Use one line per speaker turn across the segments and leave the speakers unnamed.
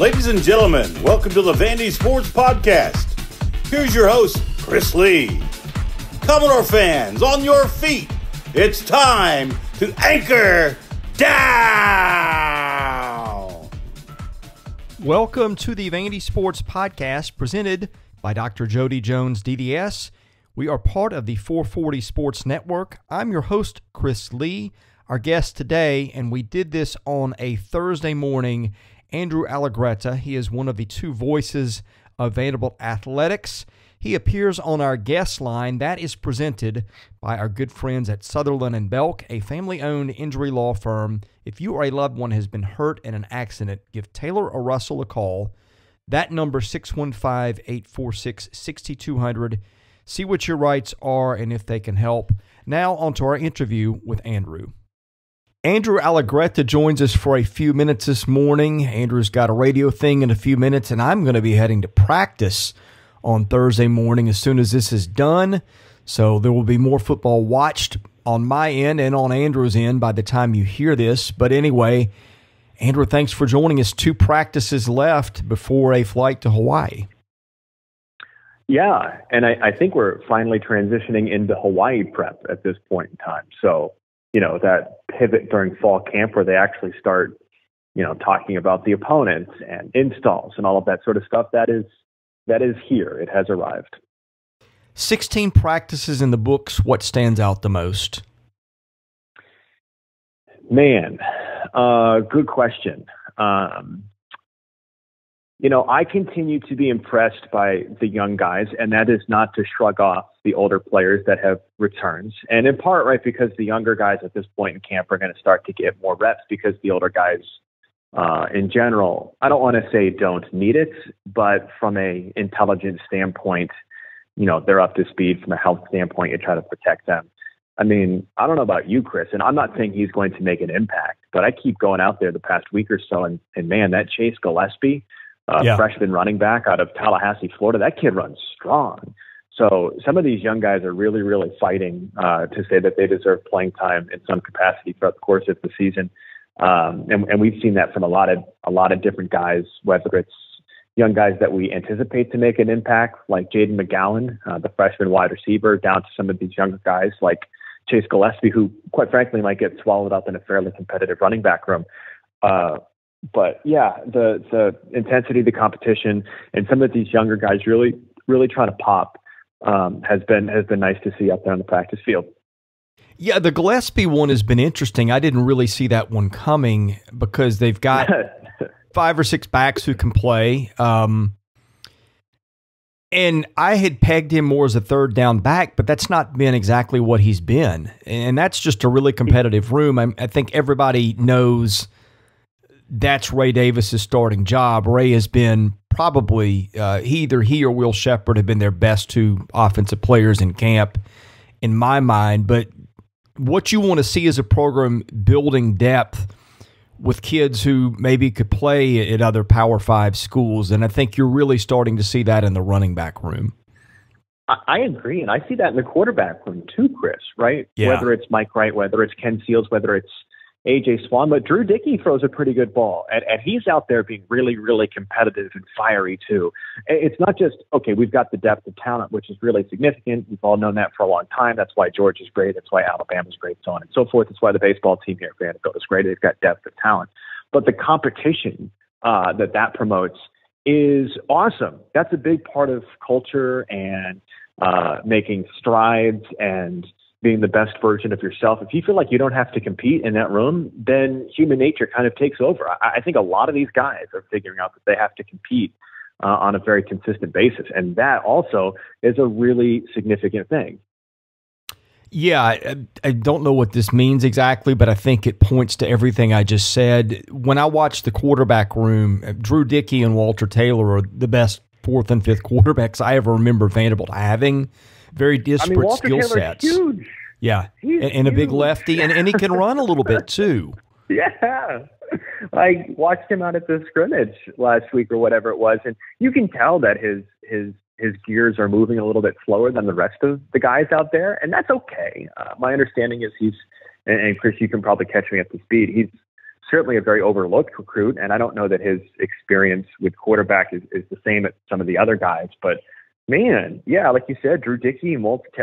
Ladies and gentlemen, welcome to the Vandy Sports Podcast. Here's your host, Chris Lee. Commodore fans, on your feet. It's time to anchor down.
Welcome to the Vandy Sports Podcast presented by Dr. Jody Jones, DDS. We are part of the 440 Sports Network. I'm your host, Chris Lee, our guest today, and we did this on a Thursday morning. Andrew Allegretta, he is one of the two voices of Vanderbilt Athletics. He appears on our guest line. That is presented by our good friends at Sutherland & Belk, a family-owned injury law firm. If you or a loved one has been hurt in an accident, give Taylor or Russell a call. That number, 615-846-6200. See what your rights are and if they can help. Now on to our interview with Andrew. Andrew Allegretta joins us for a few minutes this morning. Andrew's got a radio thing in a few minutes, and I'm going to be heading to practice on Thursday morning as soon as this is done. So there will be more football watched on my end and on Andrew's end by the time you hear this. But anyway, Andrew, thanks for joining us. 2 practices left before a flight to Hawaii.
Yeah, and I think we're finally transitioning into Hawaii prep at this point in time. So, you know, that pivot during fall camp where they actually start, you know, talking about the opponents and installs and all of that sort of stuff, that is here. It has arrived.
16 practices in the books. What stands out the most?
Man, good question. You know, I continue to be impressed by the young guys, and that is not to shrug off the older players that have returns. And in part, right, because the younger guys at this point in camp are going to start to get more reps because the older guys in general, I don't want to say don't need it, but from a intelligence standpoint, you know, they're up to speed. From a health standpoint, you try to protect them. I mean, I don't know about you, Chris, and I'm not saying he's going to make an impact, but I keep going out there the past week or so, and man, that Chase Gillespie, freshman running back out of Tallahassee, Florida, that kid runs strong. So some of these young guys are really, really fighting to say that they deserve playing time in some capacity throughout the course of the season. And we've seen that from a lot of different guys, whether it's young guys that we anticipate to make an impact, like Jaden McGowan, the freshman wide receiver, down to some of these younger guys like Chase Gillespie, who quite frankly might get swallowed up in a fairly competitive running back room. But yeah, the intensity of the competition and some of these younger guys really, really trying to pop has been nice to see up there on the practice field.
Yeah, the Gillespie one has been interesting. I didn't really see that one coming because they've got 5 or 6 backs who can play. And I had pegged him more as a third down back, but that's not been exactly what he's been. And that's just a really competitive room. I think everybody knows that's Ray Davis's starting job. Ray has been probably either he or Will Shepherd have been their best 2 offensive players in camp, in my mind. But what you want to see is a program building depth with kids who maybe could play at other Power 5 schools, and I think you're really starting to see that in the running back room.
I agree, and I see that in the quarterback room too, Chris, right?
Yeah.
Whether it's Mike Wright, whether it's Ken Seals, whether it's A.J. Swan, but Drew Dickey throws a pretty good ball, and he's out there being really, really competitive and fiery too. It's not just, okay, we've got the depth of talent, which is really significant. We've all known that for a long time. That's why Georgia's great. That's why Alabama's great, so on and so forth. That's why the baseball team here at Vanderbilt is great. They've got depth of talent. But the competition that promotes is awesome. That's a big part of culture and making strides and being the best version of yourself. If you feel like you don't have to compete in that room, then human nature kind of takes over. I think a lot of these guys are figuring out that they have to compete on a very consistent basis. And that also is a really significant thing.
Yeah, I don't know what this means exactly, but I think it points to everything I just said. When I watch the quarterback room, Drew Dickey and Walter Taylor are the best 4th and 5th quarterbacks I ever remember Vanderbilt having. Very disparate skill sets.
Huge.
Yeah, and a big lefty, and he can run a little bit too.
Yeah. I watched him out at the scrimmage last week or whatever it was, and you can tell that his gears are moving a little bit slower than the rest of the guys out there, and that's okay. My understanding is and Chris, you can probably catch me up to speed, he's certainly a very overlooked recruit, and I don't know that his experience with quarterback is the same as some of the other guys. But man, yeah, like you said, Drew Dickey,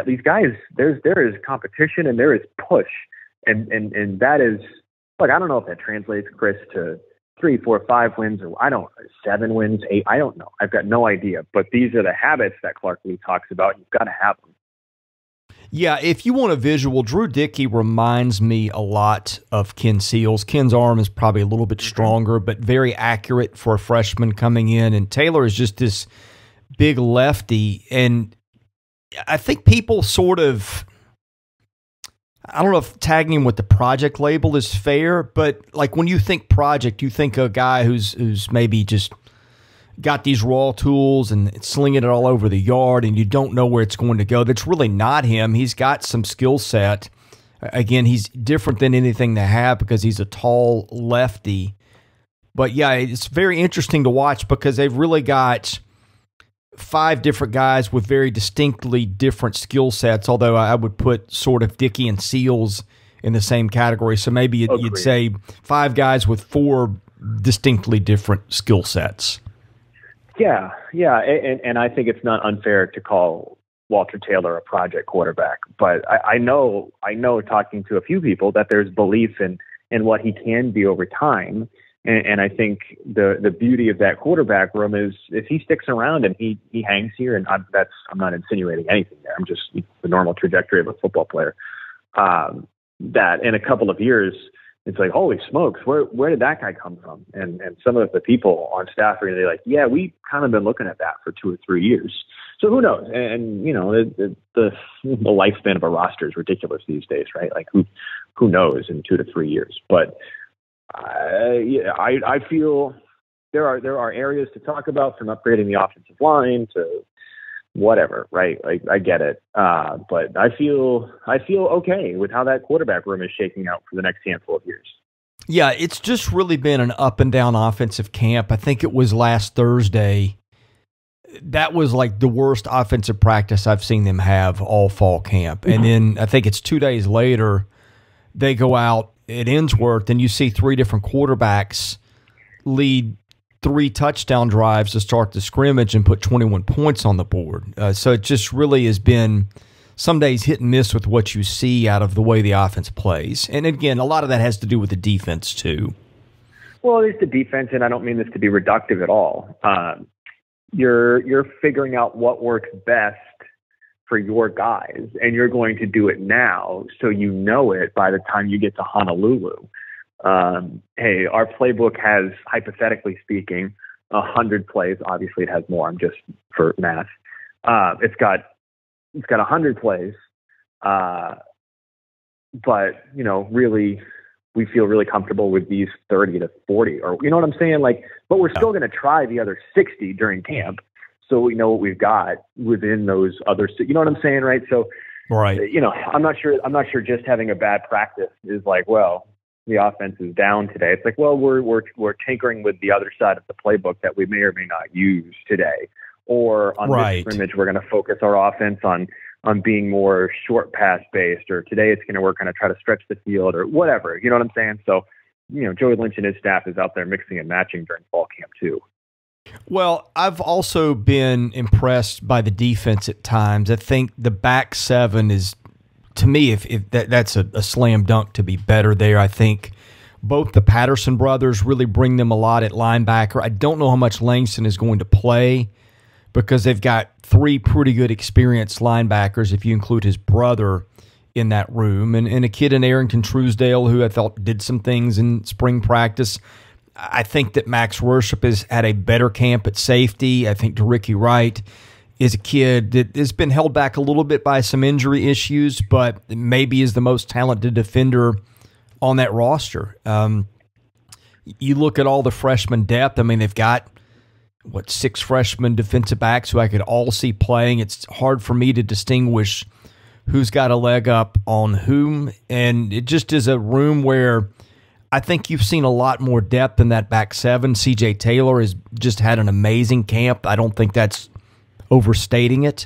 these guys, there is competition and there is push, and that is, like, I don't know if that translates, Chris, to 3, 4, 5 wins, or 7 wins, 8. I don't know. I've got no idea. But these are the habits that Clark Lee talks about. You've got to have them.
Yeah, if you want a visual, Drew Dickey reminds me a lot of Ken Seals. Ken's arm is probably a little bit stronger, but very accurate for a freshman coming in. And Taylor is just this big lefty. And I think people sort of, I don't know if tagging him with the project label is fair, but like when you think project, you think a guy who's maybe just got these raw tools and slinging it all over the yard and you don't know where it's going to go. That's really not him. He's got some skill set. Again, he's different than anything they have because he's a tall lefty. But yeah, it's very interesting to watch because they've really got 5 different guys with very distinctly different skill sets, although I would put sort of Dickey and Seals in the same category. So maybe you'd say 5 guys with 4 distinctly different skill sets.
Yeah, and I think it's not unfair to call Walter Taylor a project quarterback, but I know talking to a few people that there's belief in what he can be over time, and I think the beauty of that quarterback room is if he sticks around and he hangs here, and I'm not insinuating anything there. I'm just the normal trajectory of a football player. That in a couple of years, it's like, holy smokes, where did that guy come from? And some of the people on staff are really like, yeah, we've kind of been looking at that for 2 or 3 years. So who knows? And you know, the lifespan of a roster is ridiculous these days, right? Like who knows in 2 to 3 years? But I feel there are areas to talk about, from upgrading the offensive line to whatever, right? Like I get it, but I feel okay with how that quarterback room is shaking out for the next handful of years.
Yeah, it's just really been an up and down offensive camp. I think it was last Thursday. That was like the worst offensive practice I've seen them have all fall camp. And then I think it's 2 days later, they go out at Ensworth and you see 3 different quarterbacks lead 3 touchdown drives to start the scrimmage and put 21 points on the board. So it just really has been some days hit and miss with what you see out of the way the offense plays. And again, a lot of that has to do with the defense too.
Well, it's the defense, and I don't mean this to be reductive at all. You're figuring out what works best for your guys, and you're going to do it now so you know it by the time you get to Honolulu. Hey, our playbook has, hypothetically speaking, 100 plays. Obviously, it has more. I'm just for math. It's got 100 plays, but you know, really, we feel really comfortable with these 30 to 40, or you know what I'm saying? Like, but we're still going to try the other 60 during camp, so we know what we've got within those other. You know what I'm saying, right? So,
right.
You know, I'm not sure just having a bad practice is like, well, the offense is down today. It's like, well, we're tinkering with the other side of the playbook that we may or may not use today. Or on this scrimmage, we're going to focus our offense on being more short pass based, or today it's going to work on try to stretch the field or whatever. You know what I'm saying? So, you know, Joey Lynch and his staff is out there mixing and matching during fall camp too.
Well, I've also been impressed by the defense at times. I think the back 7 is, to me, if that's a slam dunk to be better there. I think both the Patterson brothers really bring them a lot at linebacker. I don't know how much Langston is going to play because they've got 3 pretty good experienced linebackers, if you include his brother in that room, and a kid in Arrington Truesdale who I thought did some things in spring practice. I think that Max Worship has had a better camp at safety. I think DeRicky Wright is a kid that has been held back a little bit by some injury issues, but maybe is the most talented defender on that roster. You look at all the freshman depth. I mean, they've got, 6 freshman defensive backs who I could all see playing. It's hard for me to distinguish who's got a leg up on whom, and it just is a room where I think you've seen a lot more depth in that back 7. C.J. Taylor has just had an amazing camp. I don't think that's overstating it.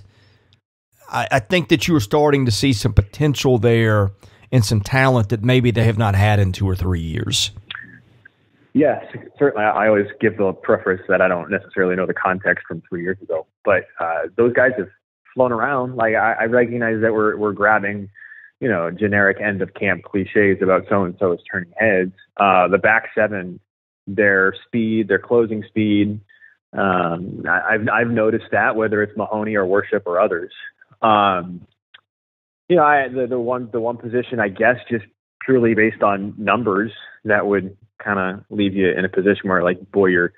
I think that you are starting to see some potential there and some talent that maybe they have not had in 2 or 3 years.
Yes, certainly. I always give the preface that I don't necessarily know the context from 3 years ago, but those guys have flown around. Like I recognize that we're grabbing, generic end of camp cliches about so and so is turning heads. The back seven, their speed, their closing speed. I've noticed that whether it's Mahoney or Worship or others. The one position, I guess, just purely based on numbers, that would kind of leave you in a position where, like, boy, you're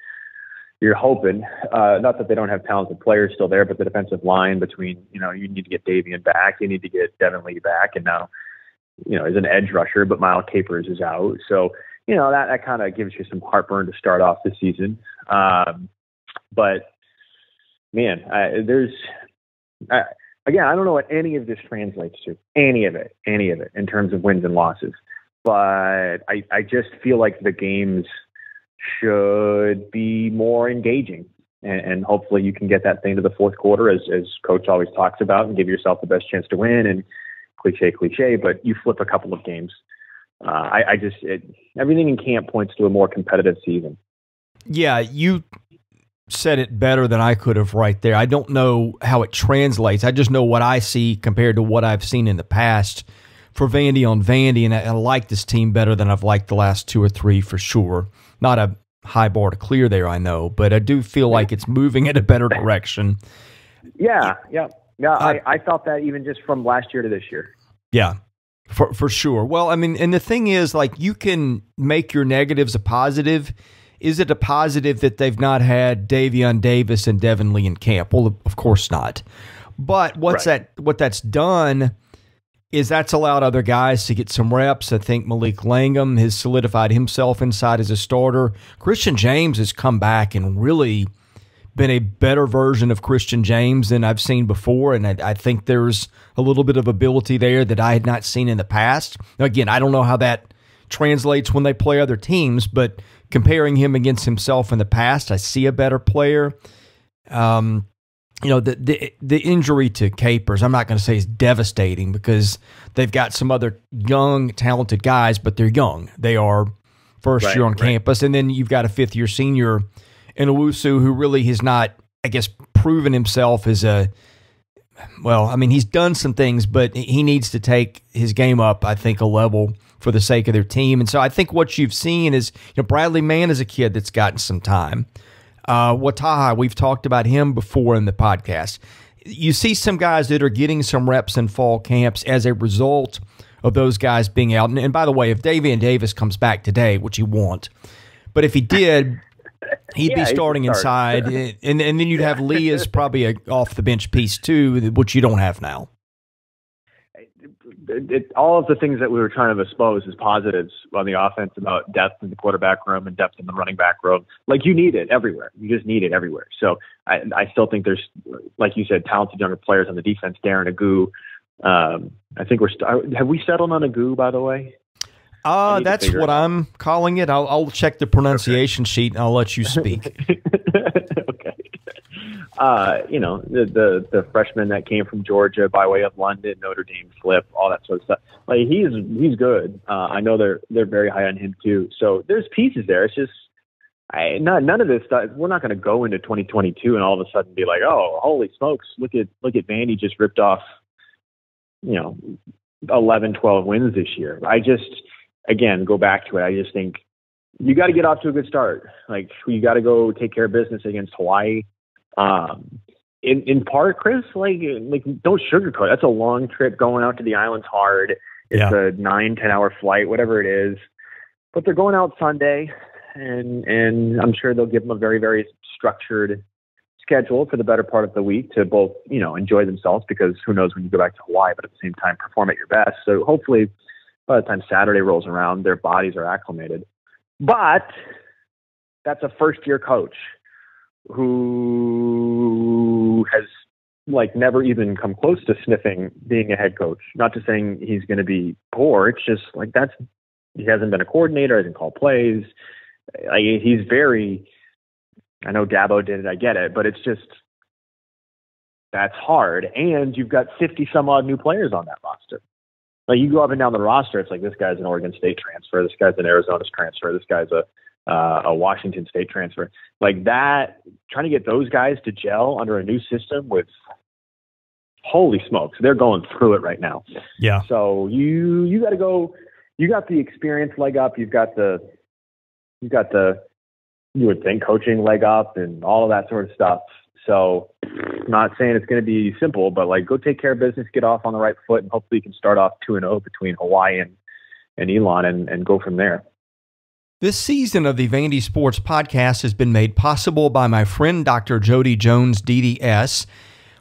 hoping. Not that they don't have talented players still there, but the defensive line between, you need to get Davian back, you need to get Devin Lee back, and now, is an edge rusher, but Miles Capers is out. So, that kind of gives you some heartburn to start off the season. But man, again, I don't know what any of this translates to, any of it in terms of wins and losses. But I just feel like the games should be more engaging, and hopefully you can get that thing to the fourth quarter, as coach always talks about, and give yourself the best chance to win. And cliche, but you flip a couple of games. Everything in camp points to a more competitive season.
Yeah, you said it better than I could have right there. I don't know how it translates. I just know what I see compared to what I've seen in the past for Vandy on Vandy, and I like this team better than I've liked the last two or three for sure. Not a high bar to clear there, I know, but I do feel like it's moving in a better direction.
Yeah. I felt that even just from last year to this year.
Yeah, for sure. Well, I mean, and the thing is, like, you can make your negatives a positive. Is it a positive that they've not had Davion Davis and Devin Lee in camp? Well, of course not. But what that's done is that's allowed other guys to get some reps. I think Malik Langham has solidified himself inside as a starter. Christian James has come back and really been a better version of Christian James than I've seen before, and I think there's a little bit of ability there that I had not seen in the past. Now, again, I don't know how that translates when they play other teams, but comparing him against himself in the past, I see a better player. The injury to Capers, I'm not going to say is devastating because they've got some other young, talented guys, but they're young. They are first year on campus, and then you've got a fifth-year senior in Owusu who really has not, I guess, proven himself as he's done some things, but he needs to take his game up, I think, a level for the sake of their team. And so I think what you've seen is, Bradley Mann is a kid that's gotten some time. Wataha, we've talked about him before in the podcast. You see some guys that are getting some reps in fall camps as a result of those guys being out. And by the way, if Davion Davis comes back today, which he won't, but if he did, he'd be starting inside. and then you'd have Lee as probably a off-the-bench piece too, which you don't have now.
All of the things that we were trying to expose as positives on the offense about depth in the quarterback room and depth in the running back room, like, you need it everywhere. You just need it everywhere. So I still think there's, like you said, talented younger players on the defense. Darren Agu. I think have we settled on Agu, by the way?
That's what I'm calling it. I'll check the pronunciation sheet and I'll let you speak.
Okay. The freshman that came from Georgia by way of London, Notre Dame flip, all that sort of stuff. Like, he's good. I know they're very high on him too. So there's pieces there. It's just none of this stuff. We're not going to go into 2022 and all of a sudden be like, oh, holy smokes, look at Vandy just ripped off, 11, 12 wins this year. Again, go back to it. I just think you got to get off to a good start. Like, you got to go take care of business against Hawaii. In part, Chris, like don't sugarcoat. That's a long trip. Going out to the island's hard. It's a 9-10 hour flight, whatever it is. But they're going out Sunday, and I'm sure they'll give them a very, very structured schedule for the better part of the week to both, enjoy themselves, because who knows when you go back to Hawaii, but at the same time perform at your best. So hopefully by the time Saturday rolls around, their bodies are acclimated. But that's a first-year coach who has never even come close to sniffing being a head coach. Not to saying he's going to be poor. It's just he hasn't been a coordinator, hasn't called plays. He's very, I know Dabo did it, I get it, but it's just, that's hard. And you've got 50 some odd new players on that roster. Like, you go up and down the roster, it's like, this guy's an Oregon State transfer, this guy's an Arizona's transfer, this guy's a a Washington State transfer. Like that, trying to get those guys to gel under a new system with, holy smokes, they're going through it right now.
Yeah.
So you got to go. You got the experience leg up. You would think coaching leg up and all of that sort of stuff. So I'm not saying it's going to be simple, but like go take care of business, get off on the right foot, and hopefully you can start off 2-0 between Hawaii and Elon and go from there.
This season of the Vandy Sports Podcast has been made possible by my friend Dr. Jody Jones, DDS.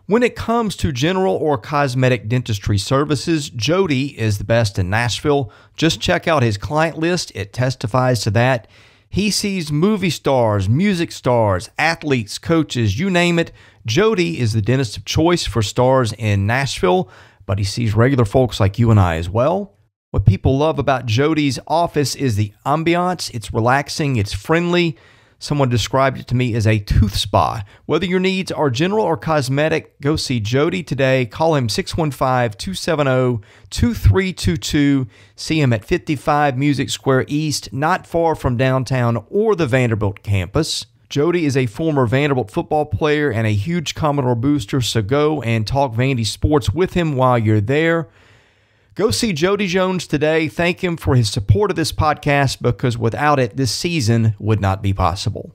When it comes to general or cosmetic dentistry services, Jody is the best in Nashville. Just check out his client list. It testifies to that. He sees movie stars, music stars, athletes, coaches, you name it. Jody is the dentist of choice for stars in Nashville, but he sees regular folks like you and I as well. What people love about Jody's office is the ambiance. It's relaxing. It's friendly. Someone described it to me as a tooth spa. Whether your needs are general or cosmetic, go see Jody today. Call him 615-270-2322. See him at 55 Music Square East, not far from downtown or the Vanderbilt campus. Jody is a former Vanderbilt football player and a huge Commodore booster, so go and talk Vandy sports with him while you're there. Go see Jody Jones today. Thank him for his support of this podcast, because without it, this season would not be possible.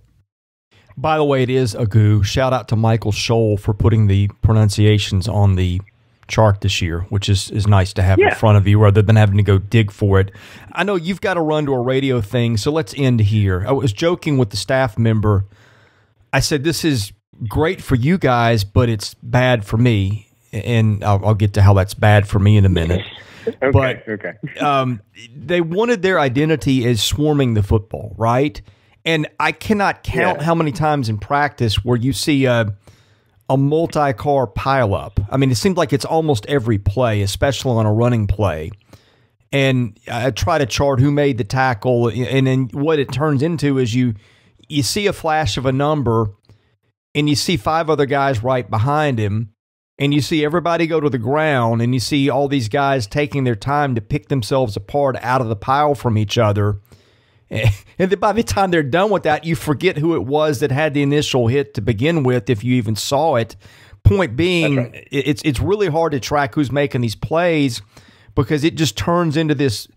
By the way, it is a goo. Shout out to Michael Scholl for putting the pronunciations on the chart this year, which is nice to have in front of you rather than having to go dig for it. I know you've got to run to a radio thing, so let's end here. I was joking with the staff member. I said, this is great for you guys, but it's bad for me. And I'll get to how that's bad for me in a minute.
Okay.
They wanted their identity as swarming the football, right? And I cannot count how many times in practice where you see a multi-car pileup. I mean, it seems like it's almost every play, especially on a running play. And I try to chart who made the tackle, and then what it turns into is you see a flash of a number, and you see 5 other guys right behind him, and you see everybody go to the ground, and you see all these guys taking their time to pick themselves apart out of the pile from each other. And then by the time they're done with that, you forget who it was that had the initial hit to begin with, if you even saw it. Point being, it's really hard to track who's making these plays, because it just turns into this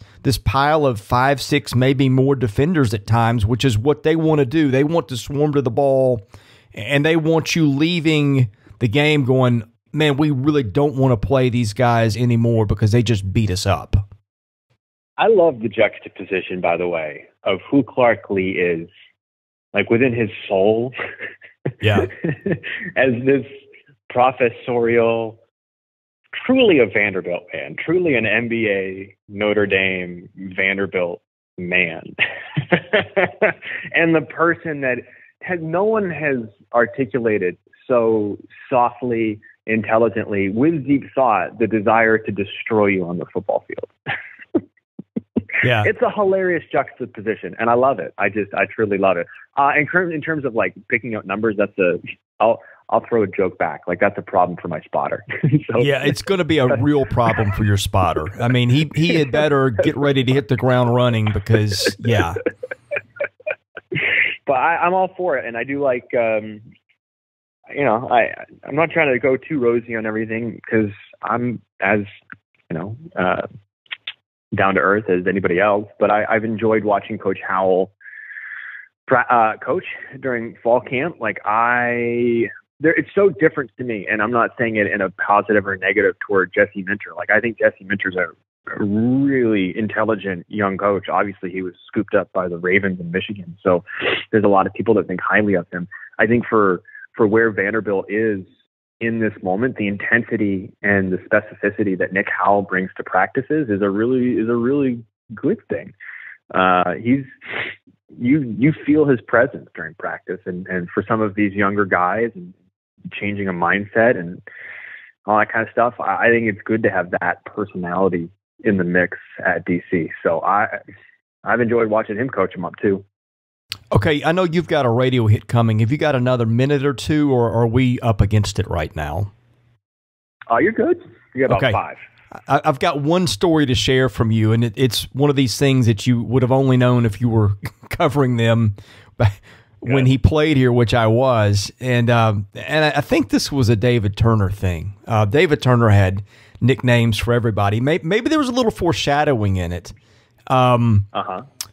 pile of 5, 6, maybe more defenders at times, which is what they want to do. They want to swarm to the ball, and they want you leaving the game going, man, we really don't want to play these guys anymore because they just beat us up.
I love the juxtaposition, by the way, of who Clark Lee is, like within his soul.
Yeah.
As this professorial, truly a Vanderbilt man, truly an NBA, Notre Dame, Vanderbilt man. And the person that no one has articulated so softly, intelligently, with deep thought, the desire to destroy you on the football field.
Yeah,
it's a hilarious juxtaposition, and I love it. I truly love it. In terms of like picking out numbers, I'll throw a joke back. Like, that's a problem for my spotter. So,
yeah, it's going to be a real problem for your spotter. I mean, he had better get ready to hit the ground running, because
But I'm all for it, and I do like. I'm not trying to go too rosy on everything, because I'm as, down to earth as anybody else. But I've enjoyed watching Coach Howell coach during fall camp. Like it's so different to me, and I'm not saying it in a positive or negative toward Jesse Minter. Like, I think Jesse Minter's a really intelligent young coach. Obviously, he was scooped up by the Ravens in Michigan, so there's a lot of people that think highly of him. I think for where Vanderbilt is in this moment, the intensity and the specificity that Nick Howell brings to practices is a really good thing. You feel his presence during practice, and for some of these younger guys, and changing a mindset and all that kind of stuff, I think it's good to have that personality in the mix at DC. So I've enjoyed watching him coach him up too.
Okay, I know you've got a radio hit coming. Have you got another minute or two, or are we up against it right now?
Oh, you're good. You got about 5.
I've got one story to share from you, and it's one of these things that you would have only known if you were covering them when he played here, which I was. And I think this was a David Turner thing. David Turner had nicknames for everybody. Maybe there was a little foreshadowing in it.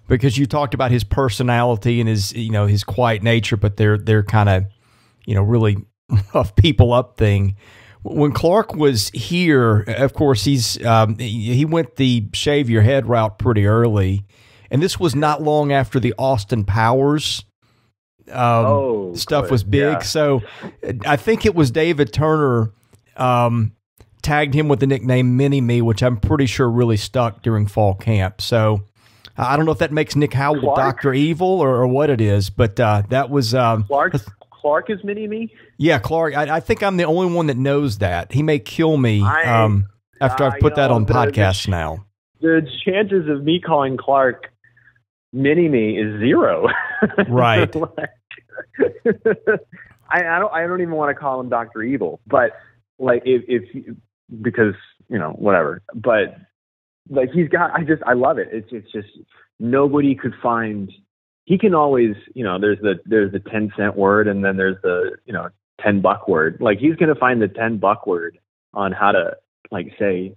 Because you talked about his personality and his quiet nature, but they're kind of, really rough people up thing. When Clark was here, of course, he went the shave your head route pretty early, and this was not long after the Austin Powers stuff was big. Yeah. So I think it was David Turner tagged him with the nickname Mini-Me, which I'm pretty sure really stuck during fall camp. So I don't know if that makes Nick Howell Dr. Evil or what it is, but that was
Clark is Mini-Me?
Yeah, Clark. I think I'm the only one that knows that. He may kill me after I've put that on podcasts now.
The chances of me calling Clark Mini-Me is 0.
Right.
I don't even want to call him Dr. Evil, but because whatever. But I love it. It's just nobody could find. He can always, there's the 10-cent word, and then there's the $10 word. Like, he's going to find the $10 word on how to say,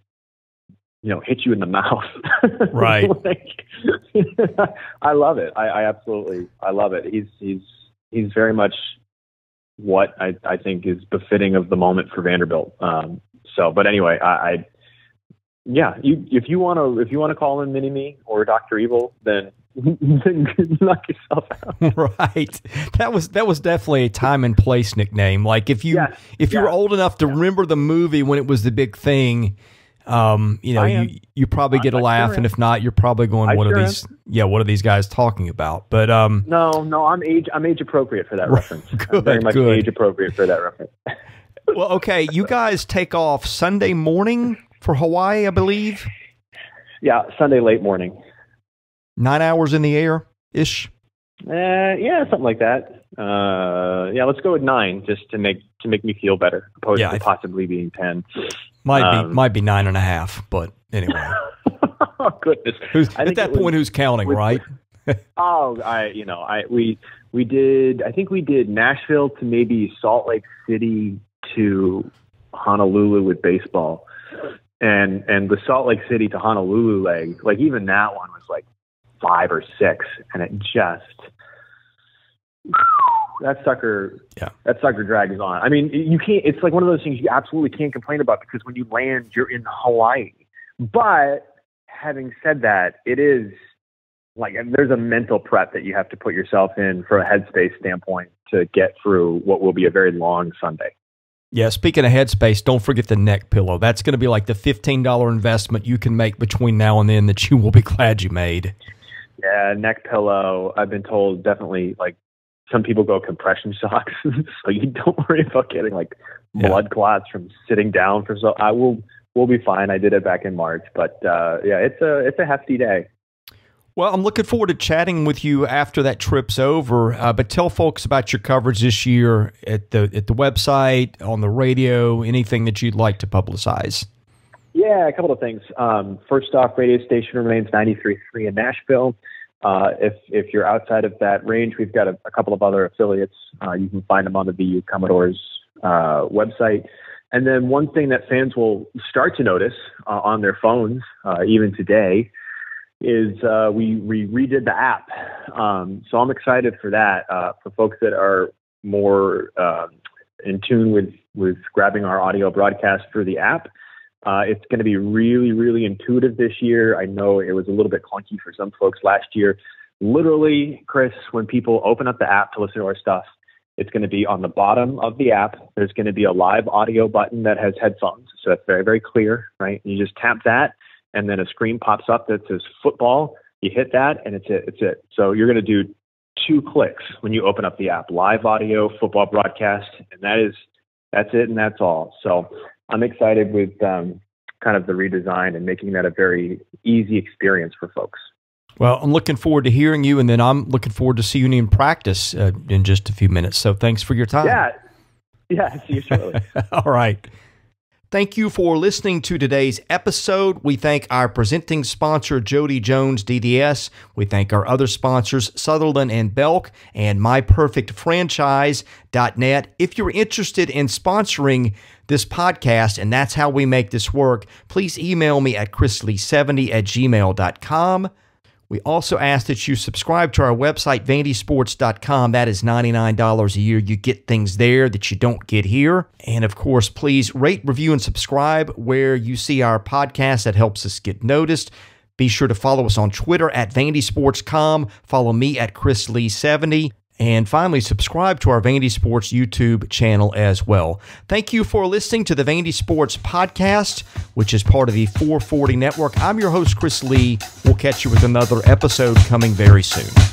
hit you in the mouth.
Right.
I love it. I love it. He's very much what I think is befitting of the moment for Vanderbilt. But anyway, if you want to call him Mini-Me or Dr. Evil, then knock yourself out.
Right. That was definitely a time and place nickname. Like, if you were old enough to remember the movie when it was the big thing, you probably get a laugh, and if not, you're probably going, what are these guys talking about? But
no, I'm age appropriate for that reference.
Good,
very much age appropriate for that reference.
Well, okay, you guys take off Sunday morning for Hawaii, I believe.
Yeah, Sunday late morning.
9 hours in the air ish.
Yeah, something like that. Let's go with 9 just to make me feel better, opposed to possibly being 10.
Might be 9.5, but anyway.
Oh goodness!
At that point, who's counting, right?
We did. I think we did Nashville to maybe Salt Lake City to Honolulu with baseball, and the Salt Lake City to Honolulu leg, even that one was 5 or 6, and it just that sucker drags on. I mean, you can't. It's one of those things you absolutely can't complain about, because when you land, you're in Hawaii. But having said that, it is there's a mental prep that you have to put yourself in from a headspace standpoint to get through what will be a very long Sunday.
Yeah, speaking of headspace, don't forget the neck pillow. That's going to be the $15 investment you can make between now and then that you will be glad you made.
Yeah, neck pillow. I've been told definitely, some people go compression socks, so you don't worry about getting blood clots from sitting down for so. We'll be fine. I did it back in March, but it's a hefty day.
Well, I'm looking forward to chatting with you after that trip's over. But tell folks about your coverage this year at the website, on the radio, anything that you'd like to publicize.
Yeah, a couple of things. First off, radio station remains 93.3 in Nashville. If you're outside of that range, we've got a couple of other affiliates. You can find them on the VU Commodores website. And then one thing that fans will start to notice on their phones, even today, is we redid the app. So I'm excited for that. For folks that are more in tune with grabbing our audio broadcast through the app, it's going to be really, really intuitive this year. I know it was a little bit clunky for some folks last year. Literally, Chris, when people open up the app to listen to our stuff, it's going to be on the bottom of the app. There's going to be a live audio button that has headphones. So that's very, very clear, right? You just tap that, and then a screen pops up that says football. You hit that, and it's it. So you're going to do 2 clicks when you open up the app: live audio, football broadcast, and that's it, and that's all. So I'm excited with kind of the redesign and making that a very easy experience for folks.
Well, I'm looking forward to hearing you, and then I'm looking forward to seeing you in practice in just a few minutes. So thanks for your time.
Yeah, see you shortly.
All right. Thank you for listening to today's episode. We thank our presenting sponsor, Jody Jones DDS. We thank our other sponsors, Sutherland and Belk and MyPerfectFranchise.net. If you're interested in sponsoring this podcast, and that's how we make this work, please email me at chrisley70@gmail.com. We also ask that you subscribe to our website, vandysports.com. That is $99 a year. You get things there that you don't get here. And of course, please rate, review, and subscribe where you see our podcast. That helps us get noticed. Be sure to follow us on Twitter at vandysports.com. Follow me at chrisley70. And finally, subscribe to our Vandy Sports YouTube channel as well. Thank you for listening to the Vandy Sports Podcast, which is part of the 440 Network. I'm your host, Chris Lee. We'll catch you with another episode coming very soon.